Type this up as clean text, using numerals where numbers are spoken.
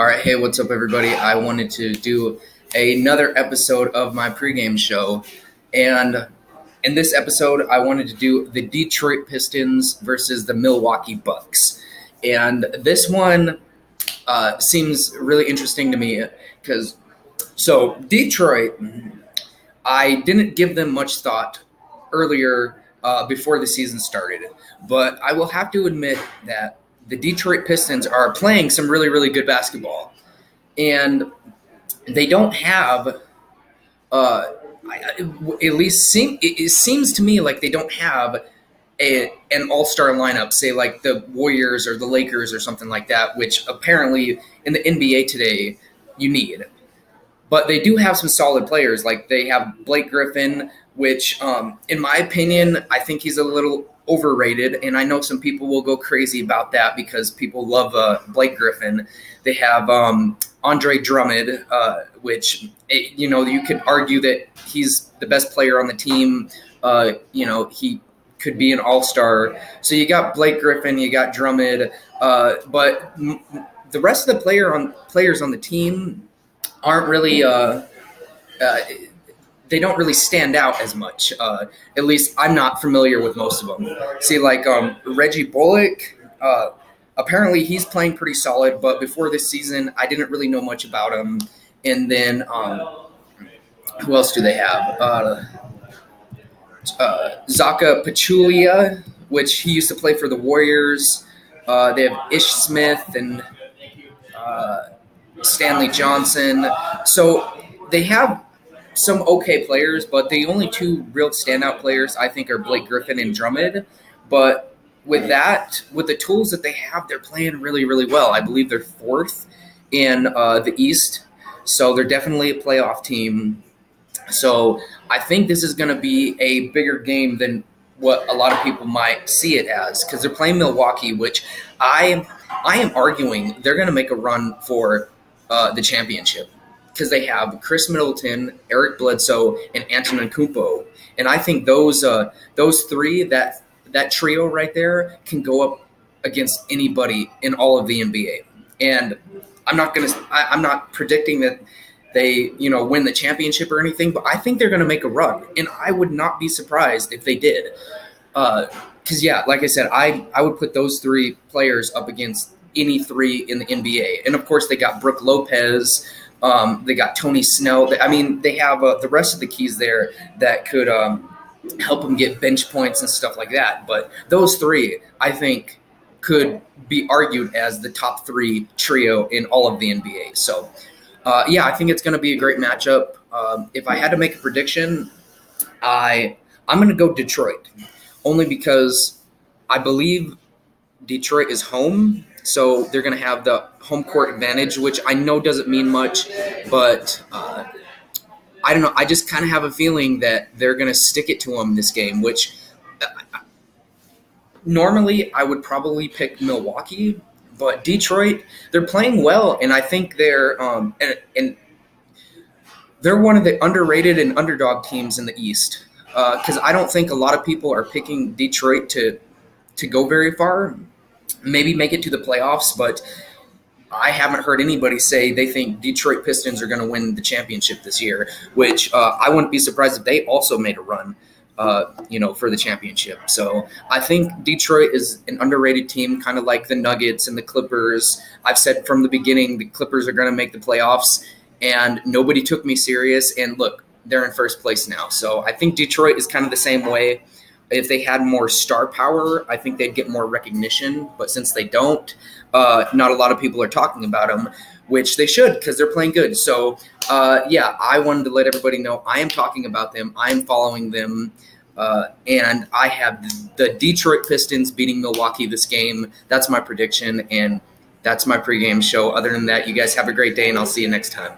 All right, hey, what's up, everybody? I wanted to do another episode of my pregame show, and in this episode, I wanted to do the Detroit Pistons versus the Milwaukee Bucks, and this one seems really interesting to me because Detroit, I didn't give them much thought earlier before the season started, but I will have to admit that the Detroit Pistons are playing some really, really good basketball, and they don't have, at least it seems to me like they don't have an all-star lineup, say like the Warriors or the Lakers or something like that, which apparently in the NBA today you need. But they do have some solid players. Like they have Blake Griffin, which, in my opinion, I think he's a little overrated. And I know some people will go crazy about that because people love Blake Griffin. They have Andre Drummond, which, you could argue that he's the best player on the team. He could be an all-star. So you got Blake Griffin, you got Drummond, but the rest of the players on the team aren't really they don't really stand out as much. At least I'm not familiar with most of them. See, like Reggie Bullock, apparently he's playing pretty solid, but before this season, I didn't really know much about him. And then who else do they have? Zaka Pachulia, which he used to play for the Warriors. They have Ish Smith and Stanley Johnson. So they have some okay players, but the only two real standout players I think are Blake Griffin and Drummond. But with the tools that they have, they're playing really, really well. I believe they're fourth in the East, so they're definitely a playoff team. So I think this is going to be a bigger game than what a lot of people might see it as, because they're playing Milwaukee, which I am arguing they're going to make a run for the championship, because they have Chris Middleton, Eric Bledsoe, and Antetokounmpo, and I think those three, that trio right there, can go up against anybody in all of the NBA. And I'm not predicting that they win the championship or anything, but I think they're going to make a run, and I would not be surprised if they did. Because like I said, I would put those three players up against any three in the NBA. And of course, they got Brooke Lopez, they got Tony Snell. They have the rest of the keys there that could help them get bench points and stuff like that. But those three, I think, could be argued as the top three trio in all of the NBA. So, I think it's going to be a great matchup. If I had to make a prediction, I'm going to go Detroit, only because I believe Detroit is home. So they're going to have the home court advantage, which I know doesn't mean much, but I don't know. I just kind of have a feeling that they're going to stick it to them this game, which normally I would probably pick Milwaukee, but Detroit, they're playing well, and I think they're and they're one of the underrated and underdog teams in the East, because I don't think a lot of people are picking Detroit to go very far. Maybe make it to the playoffs, but I haven't heard anybody say they think Detroit Pistons are going to win the championship this year, which I wouldn't be surprised if they also made a run, for the championship. So I think Detroit is an underrated team, kind of like the Nuggets and the Clippers. I've said from the beginning the Clippers are going to make the playoffs, and nobody took me serious, and look, they're in first place now. So I think Detroit is kind of the same way. If they had more star power, I think they'd get more recognition. But since they don't, not a lot of people are talking about them, which they should, because they're playing good. So, I wanted to let everybody know I am talking about them. I am following them. And I have the Detroit Pistons beating Milwaukee this game. That's my prediction, and that's my pregame show. Other than that, you guys have a great day, and I'll see you next time.